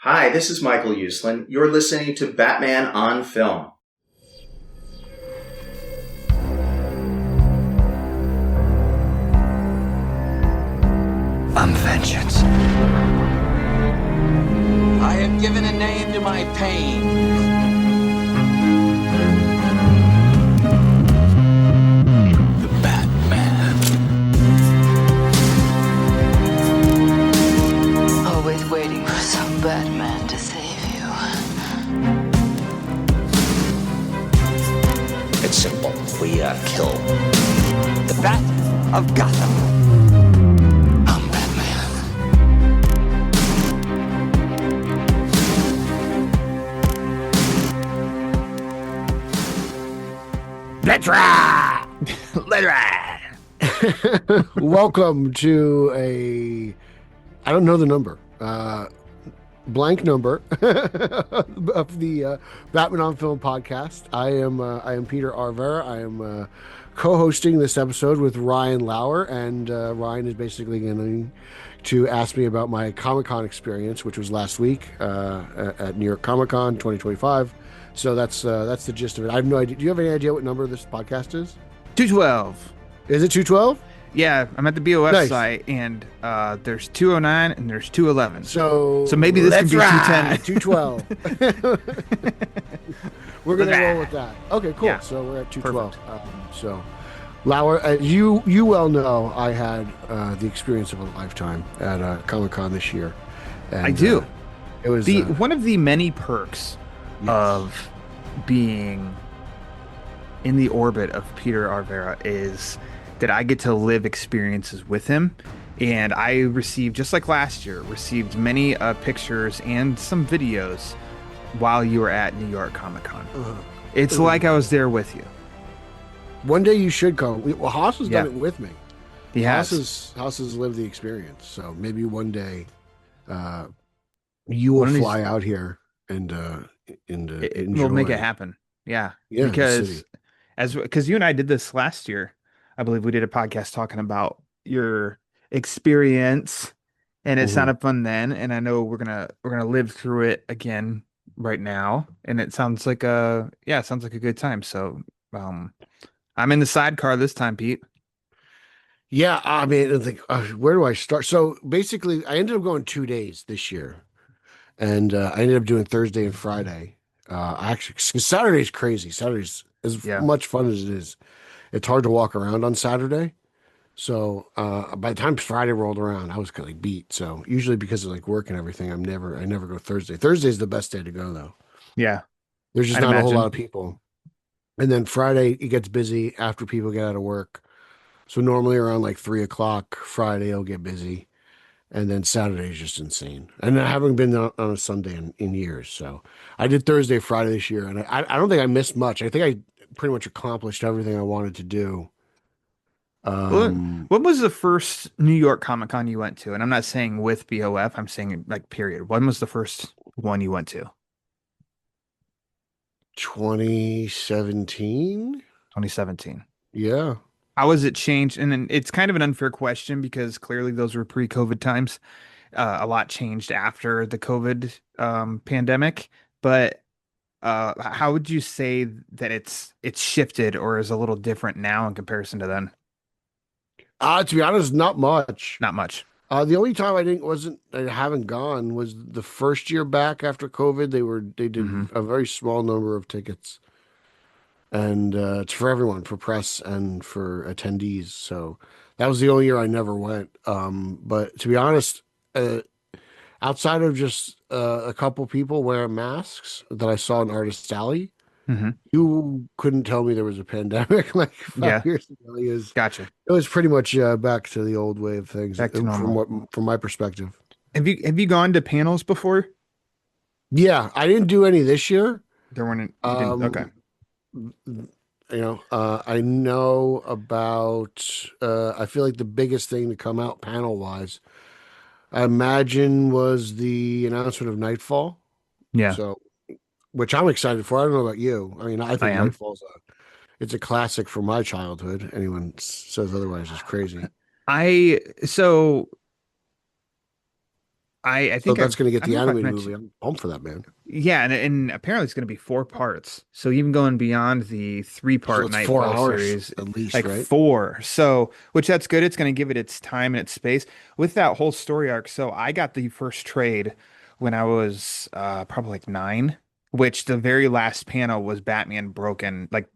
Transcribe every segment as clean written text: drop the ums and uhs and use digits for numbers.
Hi, this is Michael Uslan. You're listening to Batman on Film. I'm vengeance. I have given a name to my pain. The Batman. Always waiting for some Batman to save you. It's simple. We kill the Bat of Gotham. I'm Batman. Let's ride! Let's ride! Welcome to I don't know the number, blank number of the Batman on Film podcast. I am Peter R. Verra. I am co-hosting this episode with Ryan Lauer, and Ryan is basically going to ask me about my Comic-Con experience, which was last week at New York Comic-Con 2025. So that's the gist of it. I have no idea. Do you have any idea what number this podcast is? 212. Is it 212? Yeah, I'm at the BOF Nice. site, and there's 209 and there's 211. So maybe this can let's be ride. 210. 212. We're going to roll with that. Okay, cool. Yeah. So we're at 212. So, Lauer, you well know I had the experience of a lifetime at Comic-Con this year. And, I do. It was One of the many perks of being in the orbit of Peter R. Verra is that I get to live experiences with him. And I received, just like last year, many pictures and some videos while you were at New York Comic-Con. It's like I was there with you. one day you should come. Well, Haas has done Yeah. it with me. He Haas has lived the experience. So maybe one day you will fly out here and enjoy. We'll make it happen. Yeah, Yeah, because you and I did this last year. I believe we did a podcast talking about your experience, and it sounded fun then. And I know we're gonna live through it again right now, and it sounds like a good time. So, I'm in the sidecar this time, Pete. Yeah, I mean, where do I start? So basically, I ended up going 2 days this year, and I ended up doing Thursday and Friday. Actually, 'cause Saturday's crazy. Saturday's as much fun as it is. It's hard to walk around on Saturday. So by the time Friday rolled around, I was kind of like beat. So usually because of like work and everything, I never go Thursday. Thursday's the best day to go though. Yeah, There's just I'd not a whole imagine. lot of people. And then Friday it gets busy after people get out of work. So normally around like 3 o'clock Friday it'll get busy. And then Saturday is just insane. And I haven't been on a Sunday in years. So I did Thursday, Friday this year. And I don't think I missed much. I think I pretty much accomplished everything I wanted to do. What was the first New York Comic-Con you went to? And I'm not saying with BOF, I'm saying like period. When was the first one you went to? 2017? 2017. Yeah. How was it changed? And then it's kind of an unfair question because clearly those were pre-COVID times. A lot changed after the COVID pandemic. But how would you say that it's shifted or is a little different now in comparison to then? To be honest, not much. Not much. The only time I haven't gone was the first year back after COVID. They did a very small number of tickets, and it's for everyone, for press and for attendees. So that was the only year I never went. But to be honest, outside of just a couple people wearing masks that I saw in Artist Alley, you couldn't tell me there was a pandemic like 5 years ago. Gotcha. It was pretty much back to the old way of things, Back to normal. from my perspective. Have you gone to panels before? Yeah, I didn't do any this year. There weren't. You didn't, okay. I know about. I feel like the biggest thing to come out panel wise, I imagine, was the announcement of Nightfall. Yeah. So, which I'm excited for. I don't know about you. I mean, I think Nightfall's it's a classic from my childhood. Anyone says otherwise is crazy. I So think that's going to get I don't the know if I've animated mentioned. movie. I'm pumped for that, man. Yeah, and apparently it's going to be 4 parts. So even going beyond the So 3-part it's 4 Nightfall hours series, at least, like right? four. So, which that's good. It's going to give it its time and its space with that whole story arc. So I got the first trade when I was probably like 9, which the very last panel was Batman broken, like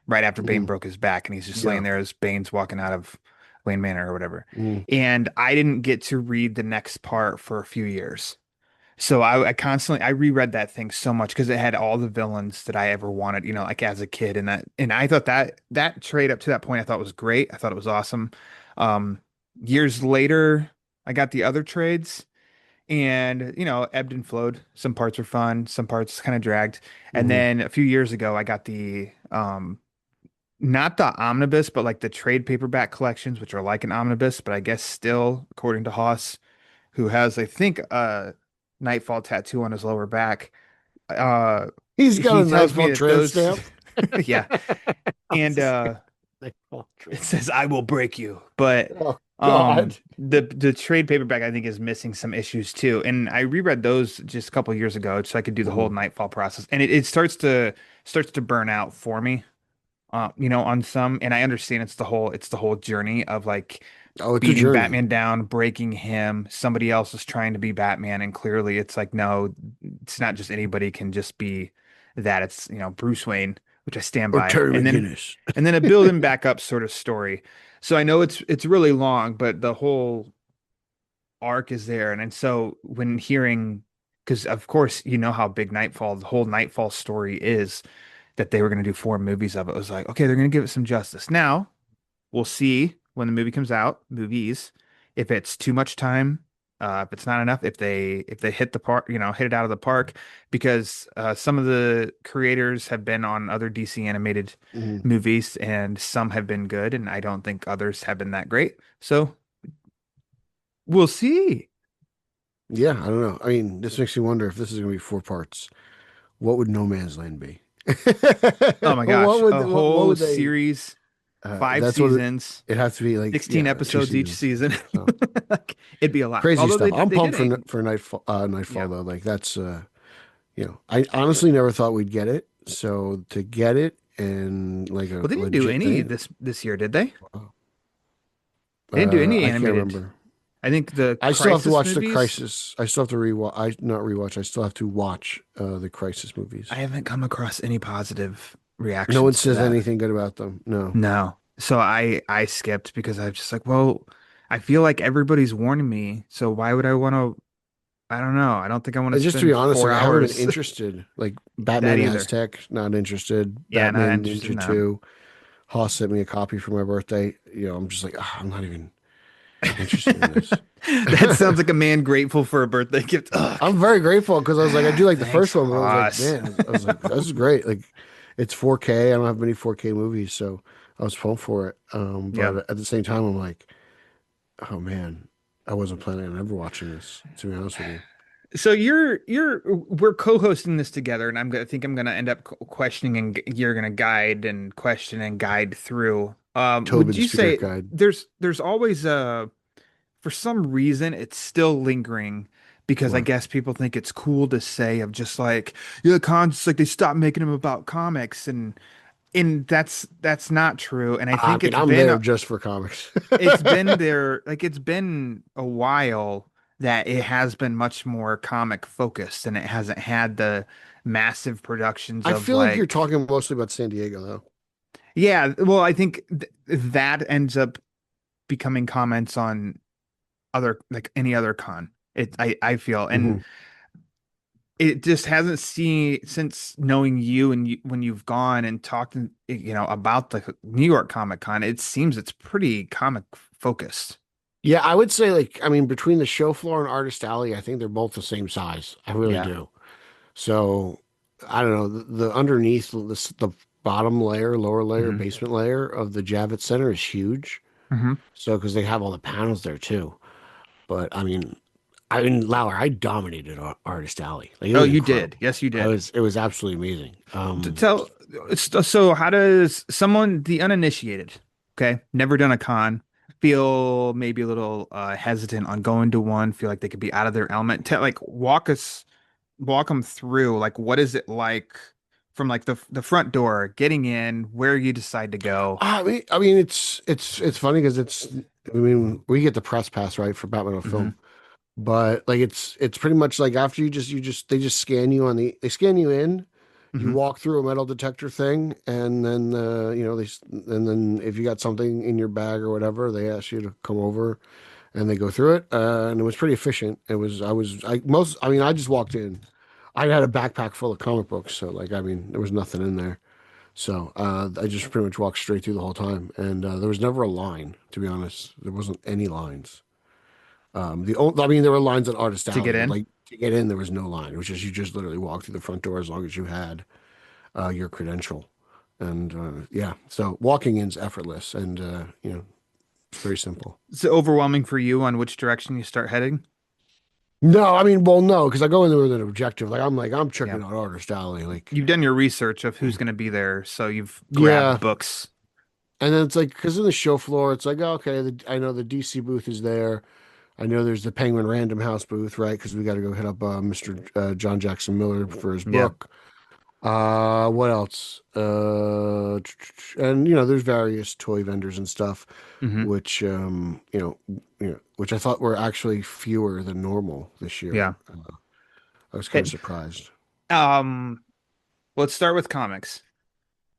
right after Bane Mm, broke his back, and he's just yeah. laying there as Bane's walking out of Wayne Manor or whatever. Mm. And I didn't get to read the next part for a few years. So I constantly I reread that thing so much because it had all the villains that I ever wanted, like as a kid, and I thought that trade up to that point I thought was great. I thought it was awesome. Years later, I got the other trades and ebbed and flowed. Some parts were fun, some parts kind of dragged. And Hmm. then a few years ago, I got the not the omnibus, but like the trade paperback collections, which are like an omnibus, but I guess still, according to Haas, who has, I think, a Nightfall tattoo on his lower back. Uh, He's got he a tells me Nightfall that tramp those, stamp. yeah, and Nightfall it tramp. says "I will break you," but Oh God. the trade paperback I think is missing some issues too. And I reread those just a couple years ago, so I could do the whole Mhm. Nightfall process, and it starts to burn out for me. On some, and I understand it's the whole journey of like Oh, it's a beating journey. Batman down, breaking him. Somebody else is trying to be Batman, and clearly it's like, no, it's not just anybody can just be that. It's, Bruce Wayne, which I stand Or by. Terry And then McGinnis. and then a build him back up sort of story. So I know it's really long, but the whole arc is there. And so when hearing, because of course you know how big Nightfall, the whole Nightfall story is, that they were going to do 4 movies of it. It was like, okay, they're going to give it some justice. Now we'll see when the movie comes out, movies, if it's too much time, if it's not enough, if they hit the park, hit it out of the park, because some of the creators have been on other DC animated Mhm. movies, and some have been good, and I don't think others have been that great. So we'll see. Yeah, I don't know. I mean, this makes me wonder if this is going to be 4 parts. What would No Man's Land be? Oh my What gosh, would a what whole would they? series, five That's what seasons, it has to be like. 16 Yeah, two episodes each seasons. season. So Like, it'd be a lot. crazy Although stuff. I'm they did pumped for a for Nightfall. Nightfall yeah. though. Like that's I honestly never thought we'd get it. So to get it and like a Well, they didn't do legit any thing. this year, did they? Wow. They didn't do any I can't animated. remember. I think the I still have to Crisis watch the movies. Crisis. I still have to rewatch. I not rewatch. I still have to watch the Crisis movies. I haven't come across any positive No one reactions to says that. anything good about them. No. No. So I skipped because I was just like, well, I feel like everybody's warning me, so why would I want to? I don't know. I don't think I want to And just to be spend honest, four like I haven't been hours interested. Like that Batman either. Aztec, not interested. Yeah, not Batman interested in Ninja that. 2. Haas sent me a copy for my birthday. I'm just like, I'm not even interested in this. That sounds like a man grateful for a birthday gift. Ugh. I'm very grateful because I was like, I do like the Thanks, first one, but I was like, Haas. man, I was like, this is great. Like, it's 4K. I don't have many 4K movies, so I was pumped for it. Yeah. But at the same time, I'm like, oh man, I wasn't planning on ever watching this. To be honest with you, So we're co-hosting this together, and I think I'm gonna end up questioning, and you're gonna guide and question and guide through. Would Tobin's you Spirit say Guide. there's always for some reason it's still lingering, because I What? guess people think it's cool to say of just like, yeah, cons, it's like they stopped making them about comics, and that's not true. And I I think mean, I'm there just for comics. it's been there, like it's been a while that it has been much more comic focused, and it hasn't had the massive productions I of feel like you're like, talking mostly about San Diego, though. yeah, well, I think that ends up becoming comments on other, like any other con. I feel, and Hmm. it just hasn't seen, since knowing you, and when you've gone and talked, about the New York Comic Con, it seems it's pretty comic focused. Yeah, I would say like, I mean, between the show floor and Artist Alley, I think they're both the same size. I really Yeah. do. So I don't know the underneath the bottom layer, lower layer, Hmm. basement layer of the Javits Center is huge. Hmm. So because they have all the panels there too. But I mean, Lauer, I dominated Artist Alley. Like it Oh, was you did. incredible. Yes, you did. It was absolutely amazing. Tell, so how does someone, the uninitiated, okay, never done a con, feel maybe a little hesitant on going to one, feel like they could be out of their element. Like walk them through, like, what is it like from like the front door, getting in, where you decide to go. I mean, it's funny because I mean, we get the press pass, right, for Batman on Hmm. film, but like it's pretty much like after they just scan you they scan you in, you Hmm. walk through a metal detector thing, and then and then if you got something in your bag or whatever, they ask you to come over and they go through it, and it was pretty efficient. I mean, I just walked in. I had a backpack full of comic books, so like, I mean, there was nothing in there. So I just pretty much walked straight through the whole time, and there was never a line. To be honest, there wasn't any lines. I mean, there were lines at Artist To Alley, get but in. like to get in, there was no line. It was just you just literally walk through the front door as long as you had your credential, and yeah. So walking in's effortless, and it's very simple. Is it overwhelming for you on which direction you start heading? No, I mean, well, no, because I go in there with an objective. I'm Yeah. checking out Artist Alley, like, You've done your research of who's going to be there, so you've grabbed yeah. books. And then it's like, because in the show floor, it's like, oh, okay, I know the DC booth is there. I know there's the Penguin Random House booth, right? Because we got to go hit up Mr. John Jackson Miller for his Yeah. book. What else? And there's various toy vendors and stuff, Hmm. which which I thought were actually fewer than normal this year. Yeah. I was kind of It, surprised. um, let's start with comics.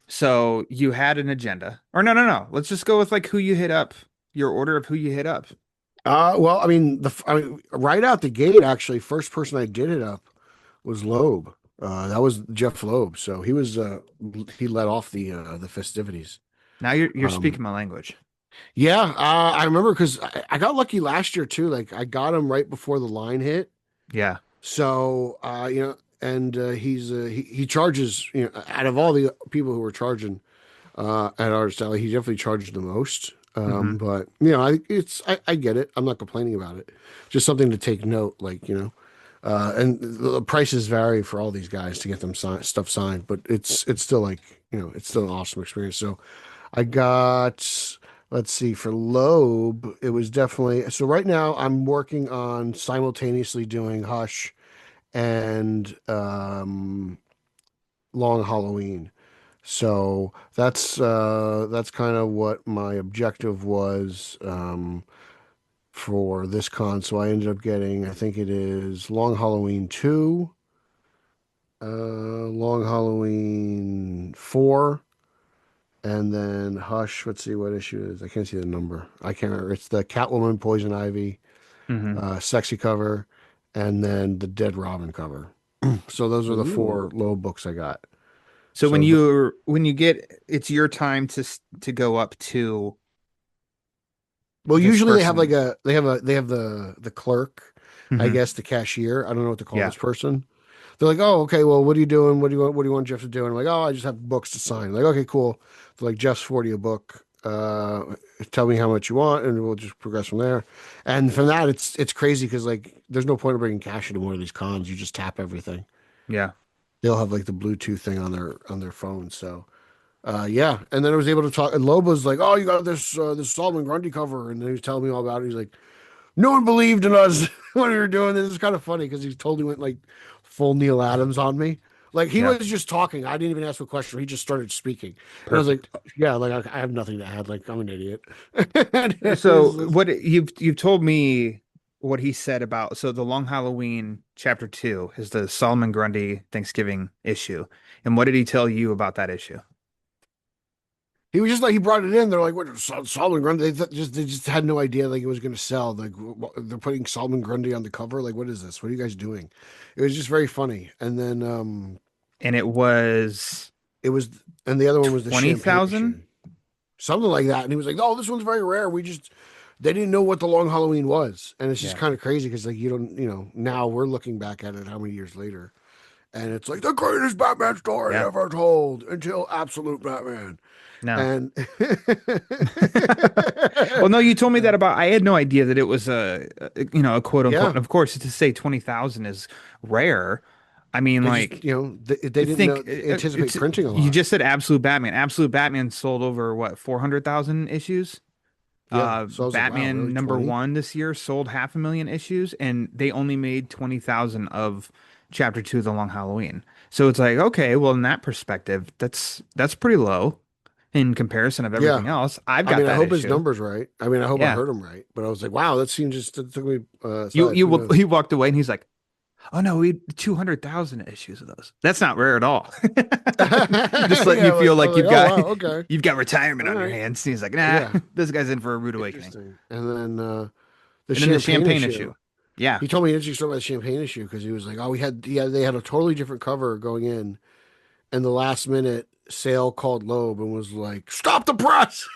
So you had an agenda, or no, no, no. Let's just go with like who you hit up, your order of who you hit up. Well, I mean, right out the gate, actually, first person I did it up was Loeb. That was Jeff Loeb. So he led off the festivities. Now you're Um, speaking my language. yeah, I remember because I got lucky last year too. Like I got him right before the line hit. Yeah. So and he charges, out of all the people who were charging at Artist Alley, he definitely charged the most. Hmm. But I get it. I'm not complaining about it. Just something to take note, like, and the prices vary for all these guys to get them stuff signed, but it's still like, it's still an awesome experience. So I got, let's see, for Loeb, it was definitely, so right now I'm working on simultaneously doing Hush and Long Halloween. So that's kind of what my objective was for this con. So I ended up getting, I think it is Long Halloween 2, Long Halloween 4, and then Hush. Let's see what issue it is. I can't see the number. I can't remember. It's the Catwoman Poison Ivy Hmm. sexy cover, and then the Dead Robin cover. So those are the four Ooh. low books I got. So So the, when you get, it's your time to go up to well, this usually they have like person. they have the clerk, I Hmm. guess, the cashier. I don't know what to call Yeah. this person. They're like, oh, okay, well, what are you doing? What do you want Jeff to do? And I'm like, oh, I just have books to sign. Like, okay, cool. They're like, Jeff's 40 a book. Tell me how much you want, and we'll just progress from there. And from that, it's crazy because like, there's no point of bringing cash into one of these cons. You just tap everything. Yeah. They'll have like the Bluetooth thing on their phone. So yeah. And then I was able to talk. And Loba's like, "Oh, you got this Solomon Grundy cover," and then he was telling me all about it. He's like, "No one believed in us when we were doing this." It's kind of funny because he totally went like full Neil Adams on me. Like he Yeah. was just talking. I didn't even ask a question. He just started speaking, and I was like, Perfect. "Yeah, like I have nothing to add. Like I'm an idiot." And So what you've told me what he said about, so the Long Halloween chapter 2 is the Solomon Grundy Thanksgiving issue. And what did he tell you about that issue? he was just like he brought it in. They're like, "What Solomon Grundy?" They just had no idea like it was going to sell. Like they're putting Solomon Grundy on the cover. Like, what is this? What are you guys doing? It was just very funny. And then And it was it was, and the other one was the champagne 20,000? issue, something like that. And he was like, "Oh, this one's very rare. They didn't know what the Long Halloween was." And it's just Yeah. kind of crazy because like you don't, now we're looking back at it how many years later, and it's like the greatest Batman story Yeah. ever told until Absolute Batman. No. And Well, no, you told me that about, I had no idea that it was a quote unquote. yeah, And of course, to say 20,000 is rare. I mean, they just, like, they didn't know anticipate it's, printing a you lot. just said Absolute Batman. Absolute Batman sold over what, 400,000 issues? Yeah. So I was like, wow, Batman really number 20? one this year sold 500,000 issues, and they only made 20,000 of Chapter Two of the Long Halloween. So it's like, okay, well, in that perspective, that's pretty low in comparison of Yeah. everything else. I've I got mean, I that hope his issue. number's right. I mean, I hope I Yeah, heard him right. But I was like, wow, that seemed just it took me aside. you Who knows? he walked away and he's like, oh no, we had 200,000 issues of those. That's not rare at all. Just letting Yeah, you feel I like was oh wow, okay. you've got retirement All on your right. hands. And he's like, nah, Yeah. this guy's in for a rude awakening. Interesting. And then the And then the champagne champagne issue. issue. Yeah. He told me an interesting story about the champagne issue because he was like, "Oh, they had a totally different cover going in, and the last minute sale called Loeb and was like, stop the press."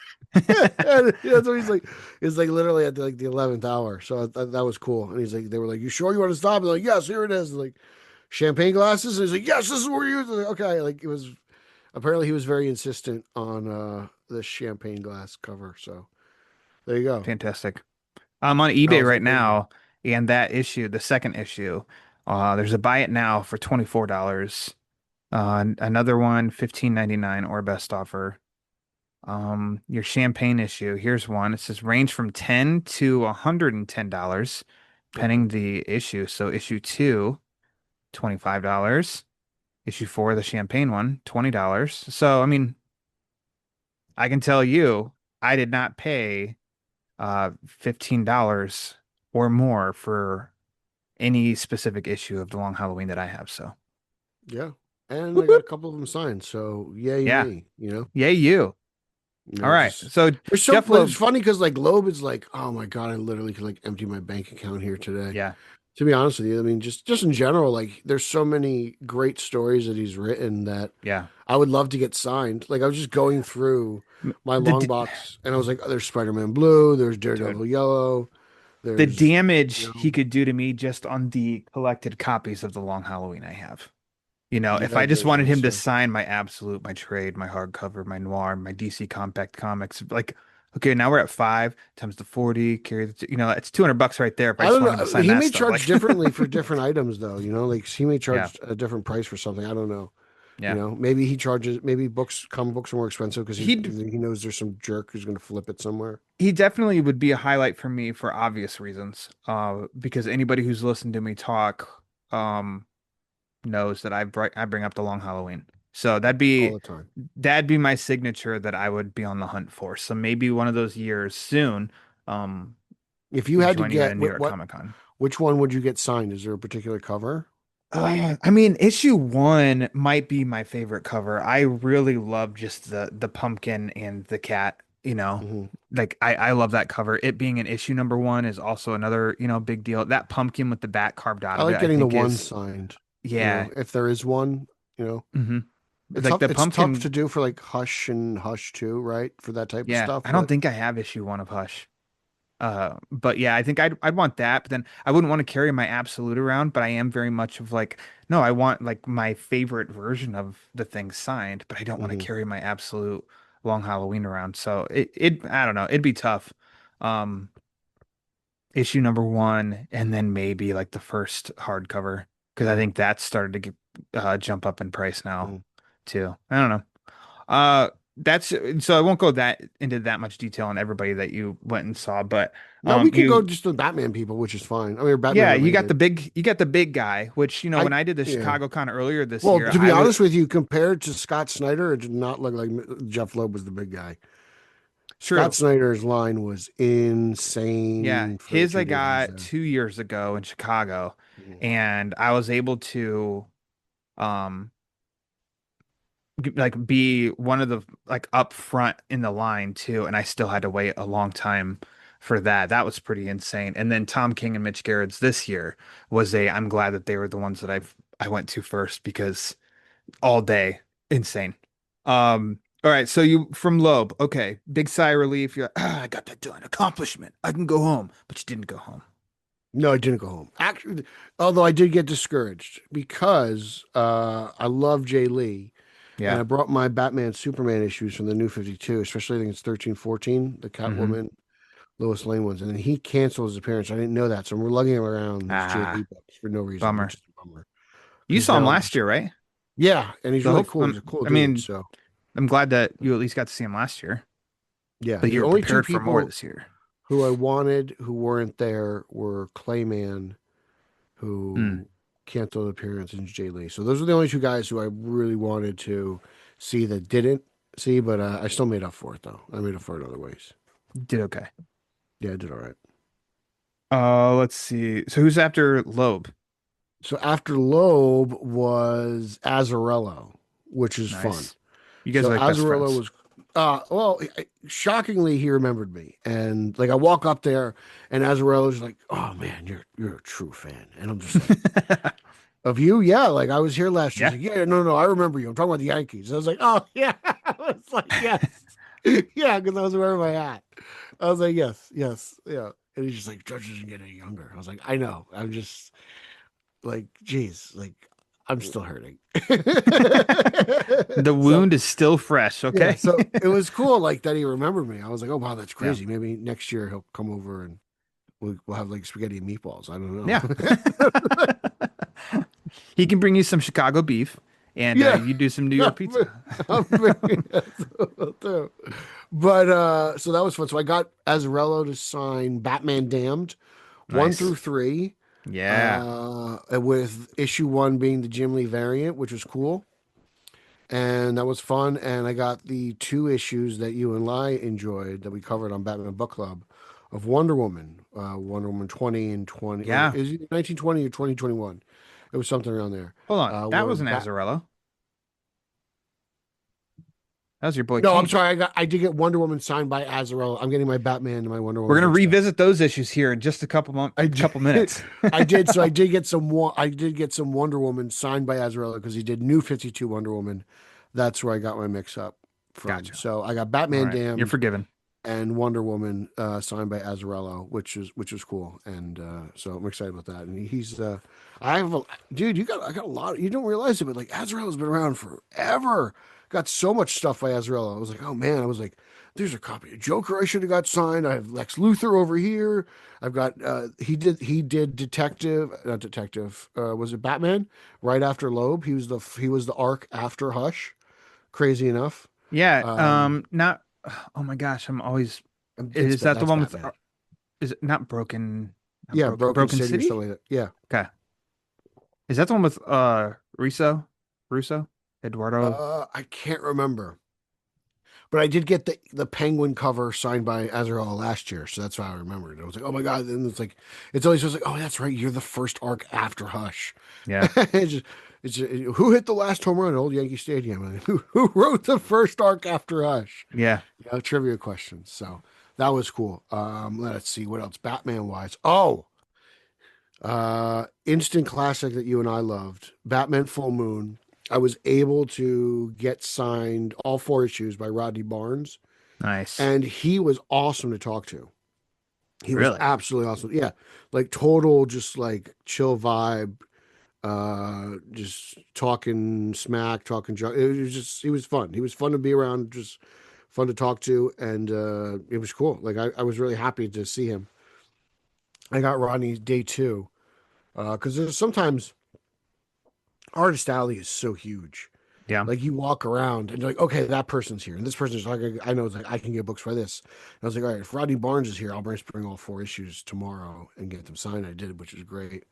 And that's what he's like. It's like literally at the 11th hour. So that was cool. And he's like, they were like, "You sure you want to stop?" And like, "Yes, here it is." And like champagne glasses. And he's like, "Yes, this is where you." Like, okay, like it was. Apparently, he was very insistent on the champagne glass cover. So there you go. Fantastic. I'm on That eBay was right the big one. now, and that issue, the second issue, there's a buy it now for $24. Another one, 15.99 or best offer. Your champagne issue, here's one. It says range from $10 to $110, Okay. pending the issue. So issue two, $25. Issue four, the champagne one, $20. So I mean, I can tell you, I did not pay $15 or more for any specific issue of the Long Halloween that I have. So Yeah. And I whoop, got a whoop. couple of them signed. So yay Yeah, me, you know? yay you. All right. Just So there's so Jeff but it's Loeb, funny because like Loeb is like, oh my God, I literally could like empty my bank account here today. yeah, To be honest with you, I mean, just in general, like there's so many great stories that he's written that yeah. I would love to get signed. Like I was just going through my The long box and I was like, oh, there's Spider-Man Blue, there's dude, Daredevil Yellow, the there's damage he could do to me just on the collected copies of the Long Halloween I have. You know, you if got I just those wanted ones him to too. sign my Absolute, my Trade, my hardcover, my Noir, my DC Compact Comics, like, okay, now we're at 5 times the 40, carry the, it's $200 right there if I I just don't want him to know. sign He that may stuff. charge Like, differently for different items though, you know, like he may yeah, charge a different price for something. I don't know. You yeah. know, maybe he charges. Maybe comic books are more expensive because He he knows there's some jerk who's going to flip it somewhere. he definitely would be a highlight for me for obvious reasons. Because anybody who's listened to me talk, knows that I bring up the Long Halloween. So All the time. that'd be my signature that I would be on the hunt for. So maybe one of those years soon, um, If you had to join you at a get New York what Comic Con. which one would you get signed? Is there a particular cover? I mean, issue one might be my favorite cover. I really love just the pumpkin and the cat, Hmm. like I love that cover. It being an issue number one is also another, big deal. That pumpkin with the bat carved out I of it, like I getting the think one is, signed. You yeah. know, if there is one, you know, hmm Like the it's tough to pumpkin, do for like Hush and Hush too, right? For that type of yeah. stuff. I don't But think I have issue one of Hush. But yeah, I think I'd want that, but then I wouldn't want to carry my absolute around, but I am very much of like, no, I want like my favorite version of the thing signed, but I don't want to mhm. carry my absolute Long Halloween around. So I don't know, it'd be tough. Um, issue number one, and then maybe like the first hardcover, because I Yeah. think that's started to get jump up in price now Mhm. too. I don't know. That's so I won't go that into that much detail on everybody that you went and saw, but No, we could go you just to Batman people, which is fine. I mean, Batman yeah, related. you got the big guy, which I when I did the yeah. Chicago Con earlier this Well, year, to be I was honest with you, compared to Scott Snyder, it did not look like Jeff Loeb was the big guy. Scott true. Snyder's line was Yeah, insane for the his I 2 days he was got there. 2 years ago in Chicago, Mhm. and I was able to um like be one of the like up front in the line too, and I still had to wait a long time for that. That was pretty insane. And then Tom King and Mitch Gerrard's this year was a I'm glad that they were the ones that I went to first because all day insane. All right, so you from Loeb, okay, big sigh of relief. You're like, I got that done, accomplishment. I can go home, but you didn't go home. No, I didn't go home. Actually, although I did get discouraged because I love Jay Lee and Yeah. I brought my Batman Superman issues from the New 52, especially I think it's 13, 14, the hmm Catwoman, Lois Lane ones. And then he canceled his appearance. I didn't know that. So I'm lugging around these Jay Lee Ah, books for no reason, bummer. which is a bummer. You Because saw him now, last year, right? yeah, and he's So really hope cool. He's a cool I dude. mean, So I'm glad that you at least got to see him last year. Yeah, But the you're only two prepared for more people this year. who I wanted who weren't there were Clayman, Hmm. who canceled appearance, and Jay Lee. So those are the only two guys who I really wanted to see that didn't see, but I still made up for it though. I made up for it other ways. Did okay. Yeah, I did all right. Let's see. So who's after Loeb? So after Loeb was Azarello, which is fun. Nice. You guys So are like best Azarello friends. was, well, shockingly, he remembered me, and like I walk up there, and Azarello's like, "Oh man, you're a true fan," and I'm just like, "Of you? Yeah, like I was here last year." Yeah. He's like, "Yeah, no, I remember you. I'm talking about the Yankees." I was like, "Oh yeah," I was like, "Yes, yeah," because I was wearing my hat. I was like, "Yes, yeah," and he's just like, "Judge doesn't get any younger." I was like, "I know. I'm just like, geez, like." I'm still hurting. The So wound is still fresh, yeah, okay? so it was cool, like that he remembered me. I was like, oh wow, that's Yeah. crazy. Maybe next year he'll come over and we'll have like spaghetti and meatballs. I don't Yeah. know. He can bring you some Chicago beef and Yeah, you do some New York pizza. I'm very, too. But so that was fun. So I got Azarello to sign Batman Damned 1 Nice. through 3, Yeah. with issue 1 being the Jim Lee variant, which was cool. And that was fun. And I got the 2 issues that you and I enjoyed that we covered on Batman Book Club of Wonder Woman, Wonder Woman 20 and 20. Yeah. Is it 1920 or 2021? It was something around there. Hold on. That Where wasn't Azarello. That was your boy No, King. I'm sorry. I did get Wonder Woman signed by Azarello. I'm getting my Batman and my Wonder Woman. We're gonna mixed up. revisit those issues here in just a couple minutes. I did. So I did get some. I did get some Wonder Woman signed by Azarello because he did New 52 Wonder Woman. That's where I got my mix up from. Gotcha. So I got All Batman right. You're Damned forgiven. and Wonder Woman signed by Azarello, which was cool, and so I'm excited about that. And he's I have a dude. I got a lot. You don't realize it, but like Azarello's been around forever. Got so much stuff by Azarello. I was like, oh man. I was like, there's a copy of Joker I should have got signed. I have Lex Luthor over here. I've got he did detective, not detective. Was it Batman? Right after Loeb, he was the arc after Hush. Crazy enough. Yeah. Um, Oh my gosh. I'm always. It's Is that the that's one with? Batman. Is it not broken? Not Yeah, Broken Broken City or City? something like that. Yeah. Okay. Is that the one with Russo? Eduardo? I can't remember. But I did get the Penguin cover signed by Azrael last year, so that's why I remembered. I was like, oh my god! And it's always just like, oh, that's right, you're the first arc after Hush. Yeah. Who hit the last home run at Old Yankee Stadium? Who wrote the first arc after Hush? Yeah. Trivia questions. So that was cool. Let's see what else Batman wise. Oh, instant classic that you and I loved, Batman Full Moon. I was able to get signed all 4 issues by Rodney Barnes, Nice. and he was awesome to talk to. He was Really? absolutely awesome. Yeah, like total, just like chill vibe. Just talking smack, talking junk. He was fun. He was fun to be around, just fun to talk to, and it was cool. Like I was really happy to see him. I got Rodney day 2 because there's sometimes Artist Alley is so huge. Yeah. Like you walk around and you're like, okay, that person's here, and this person's like, I know, it's like I can get books for this. And I was like, all right, if Rodney Barnes is here, I'll bring all 4 issues tomorrow and get them signed. I did, which is great.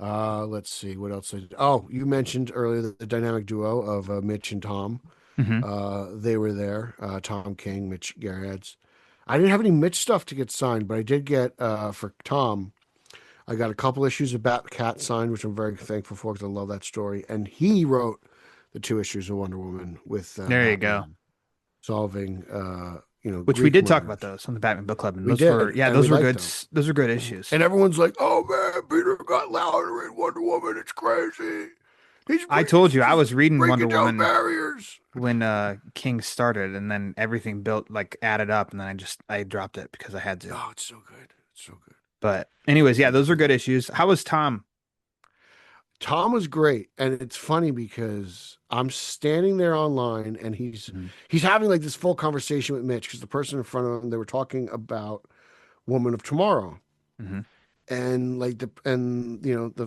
Let's see what else I did. Oh, you mentioned earlier the dynamic duo of Mitch and Tom. Mm-hmm. They were there. Tom King, Mitch Gerhards. I didn't have any Mitch stuff to get signed, but I did get for Tom. I got a couple issues of Bat Cat signed, which I'm very thankful for because I love that story. And he wrote the 2 issues of Wonder Woman with There you go. Batman solving, Which we Greek did talk murders. about those on the Batman Book Club, and We those did, were and those we were liked good. them. Those are good issues. And everyone's like, "Oh man, Peter got louder in Wonder Woman. It's crazy." I told you I was reading breaking Wonder down Woman barriers. when King started, and then everything built like added up, and then I dropped it because I had to. Oh, it's so good. It's so good. But anyways, yeah, those are good issues. How was Tom? Tom was great, and it's funny because I'm standing there online, and he's having like this full conversation with Mitch because the person in front of him, they were talking about Woman of Tomorrow, Mm-hmm. and like the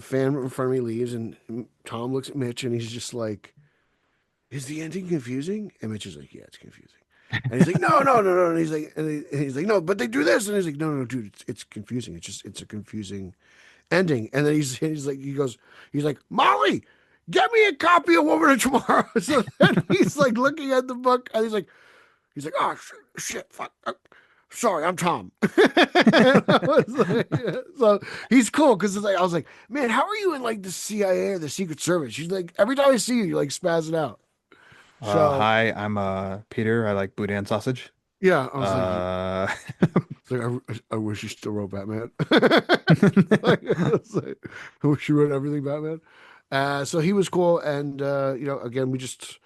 fan in front of me leaves, and Tom looks at Mitch, and he's just like, "Is the ending confusing?" And Mitch is like, "Yeah, it's confusing." And he's like, no, no, no, no. And he's like, no, but they do this. And he's like, no, no, dude, it's confusing. It's a confusing ending. And then he's like, he's like, Molly, get me a copy of Woman of Tomorrow. So then he's like looking at the book, and he's like, oh shit, fuck. Sorry, I'm Tom. So he's cool because like I was like, man, how are you in like the CIA or the Secret Service? She's like, every time I see you, you're like spazzing out. So Hi, I'm Peter. I like boudin sausage. yeah, I was like, Uh, I wish you still wrote Batman. I was like, I wish you wrote everything Batman. So he was cool, and again, we just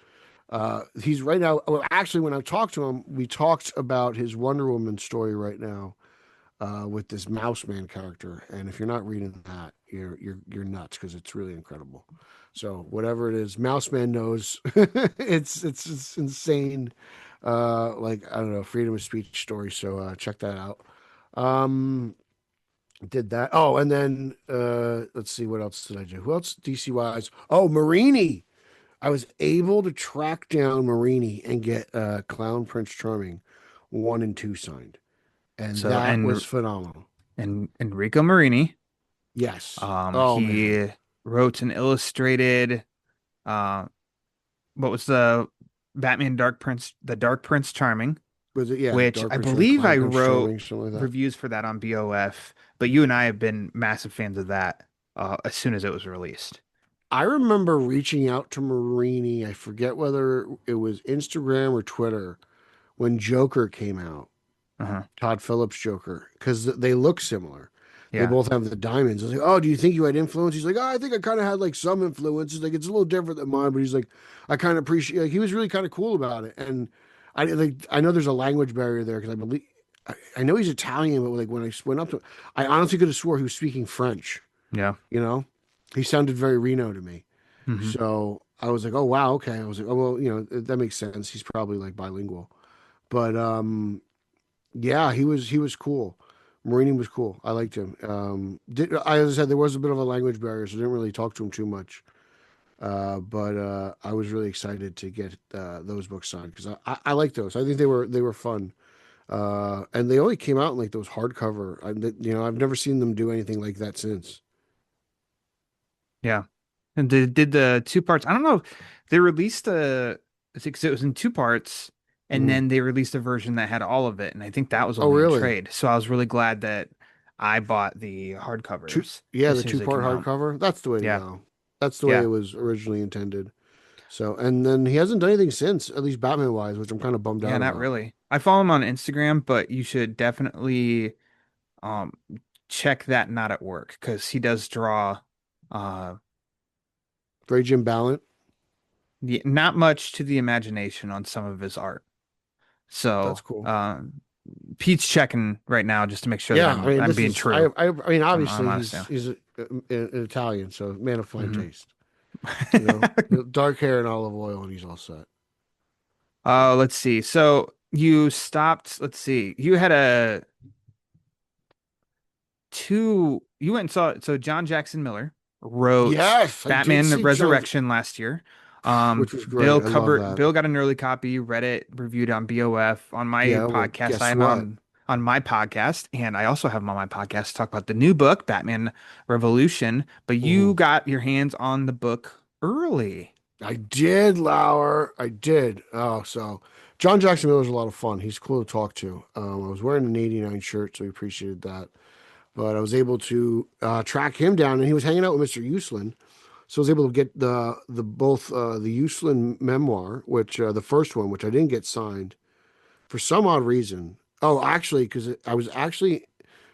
he's right now. Well, actually, when I talked to him, we talked about his Wonder Woman story right now with this Mouse Man character. And if you're not reading that, you're nuts because it's really incredible. So whatever it is, Mouse Man knows it's insane. Like I don't know, freedom of speech story. So check that out. Um, did that. Oh, and then let's see, what else did I do? Who else DC wise? Oh, Marini. I was able to track down Marini and get Clown Prince Charming 1 and 2 signed. And so that was phenomenal. and Enrico Marini, Yes. Oh he man. wrote an illustrated, uh, what was the Batman Dark Prince Charming, Was it? Yeah. which Dark I Prince Charming, believe I Clown Prince wrote Charming, something like that. reviews for that on BOF, but you and I have been massive fans of that as soon as it was released. I remember reaching out to Marini. I forget whether it was Instagram or Twitter when Joker came out, Uh-huh. Todd Phillips Joker, because they look similar. They Yeah. both have the diamonds. I was like, oh, do you think you had influence? He's like, oh, I think I kind of had like some influence. He's like, it's a little different than mine, but he's like, I kind of appreciate. Like, he was really kind of cool about it. And I know there's a language barrier there because I know he's Italian, but like when I went up to, I honestly could have swore he was speaking French. Yeah. You know, he sounded very Reno to me. Hmm. So I was like, oh wow, okay. I was like, oh well, that makes sense. He's probably like bilingual. But yeah, he was cool. Marini was cool. I liked him. As I said, there was a bit of a language barrier, so I didn't really talk to him too much. But I was really excited to get those books signed because I like those. I think they were fun. And they only came out in like those hardcover. I've never seen them do anything like that since. Yeah. And they did the two parts. I don't know. They released I think 'cause it was in two parts, and Mhm. then they released a version that had all of it. And I think that was Oh, only in really? trade. So I was really glad that I bought the Two, hardcovers yeah, as the soon as they two-part came out. hardcover. That's the way to Yeah. go. That's the way Yeah. it was originally intended. So, and then he hasn't done anything since, at least Batman wise, which I'm kind of bummed Yeah, out not about. really. I follow him on Instagram, but you should definitely um check that not at work because he does draw uh Very Jim Ballant. not much to the imagination on some of his art. That's So cool. Pete's checking right now just to make sure that Yeah, I mean, I'm this being is. I, true. I, I mean, I'm obviously honest he's an Italian, so man of fine now. taste. Dark hair and olive oil, and he's all set. Let's see. So you stopped, let's see. You had you went and saw, so John Jackson Miller wrote Yes, I did Batman see John, Resurrection last year. which was great. I love that. Bill got an early copy, read it, reviewed on BOF on my Yeah, well, podcast. guess I'm what? on my podcast, and I also have him on my podcast to talk about the new book, Batman Revolution. But you Mhm. got your hands on the book early. I did, Lauer. I did. Oh, so John Jackson Miller was a lot of fun. He's cool to talk to. I was wearing an '89 shirt, so we appreciated that. But I was able to track him down, and he was hanging out with Mr. Uslan. So I was able to get the both the Uslan memoir, which the first one, which I didn't get signed for some odd reason. Oh, actually, because I was actually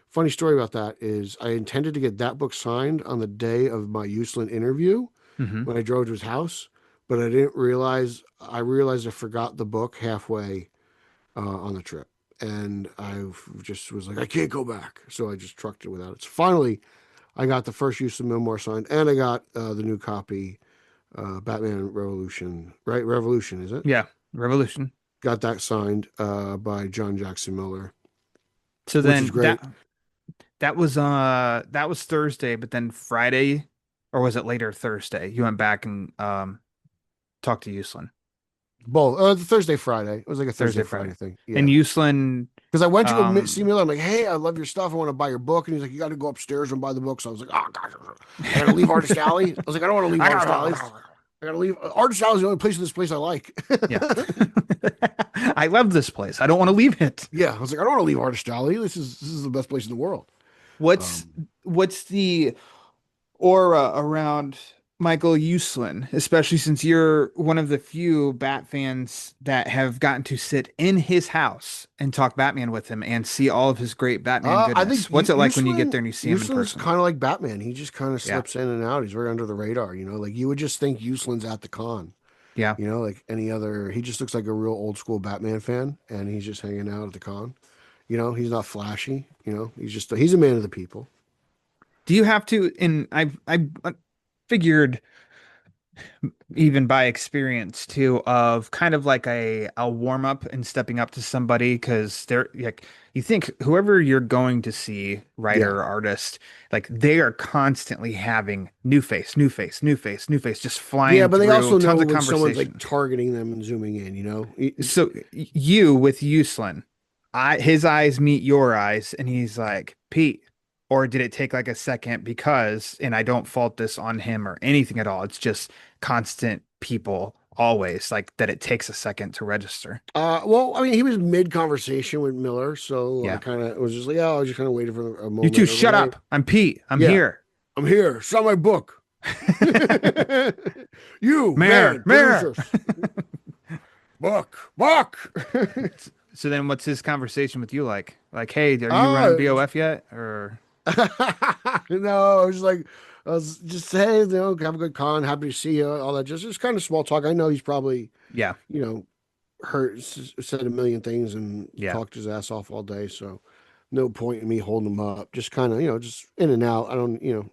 funny story about that is I intended to get that book signed on the day of my Uslan interview Hmm. when I drove to his house, but I didn't realize. I realized I forgot the book halfway on the trip, and I just was like, I can't go back, so I just trucked it without it. So finally, I got the first use of memoir signed, and I got the new copy, Batman Revolution. Right, Revolution is it? Yeah, Revolution. Got that signed by John Jackson Miller, So which is then great. that was Thursday, but then Friday, or was it later Thursday? You went back and talked to Uslan. Both. Thursday, Friday. It was like a Thursday, Thursday, Friday Friday. thing. Yeah. And Uslan, Because I went to go see Miller. I'm like, hey, I love your stuff. I want to buy your book. And he's like, you got to go upstairs and buy the book. So I was like, oh, gosh. I got to leave Artist Alley. I was like, I don't want to leave Artist Alley. I got to leave. Artist Alley is the only place in this place I like. yeah. I love this place. I don't want to leave it. Yeah. I was like, I don't want to leave Artist Alley. This is the best place in the world. What's the aura around Michael Uslan, especially since you're one of the few Bat fans that have gotten to sit in his house and talk Batman with him and see all of his great Batman goodness? I think What's it like when you get there and you see him in person? kind of like Batman. He just kind of slips in and out. He's very under the radar, Like you would just think Uslan's at the con. Yeah. Like any other. He just looks like a real old school Batman fan, and he's just hanging out at the con. He's not flashy. He's a man of the people. Do you have to? And I figured, even by experience too, of kind of like a warm up and stepping up to somebody, because they're like, you think whoever you're going to see, writer or artist, like they are constantly having new face, just flying. Yeah, but they also know tons of when someone's like conversation. targeting them and zooming in. So you with Uslan, his eyes meet your eyes, and he's like, Pete. Or did it take like a second because, and I don't fault this on him or anything at all, it's just constant people always, like that it takes a second to register. Well, I mean, he was mid conversation with Miller, so I kind of was just like, I was just kind of waiting for a moment. You two, shut up. I'm Pete. I'm here. I'm here. Saw my book. You, Mayor. Book. So then what's his conversation with you like? Like, hey, are you running BOF yet? Or no, I was just hey, have a good con, happy to see you, all that. Just kind of small talk. I know he's probably said a million things and talked his ass off all day, so no point in me holding him up. Just kind of just in and out. I don't It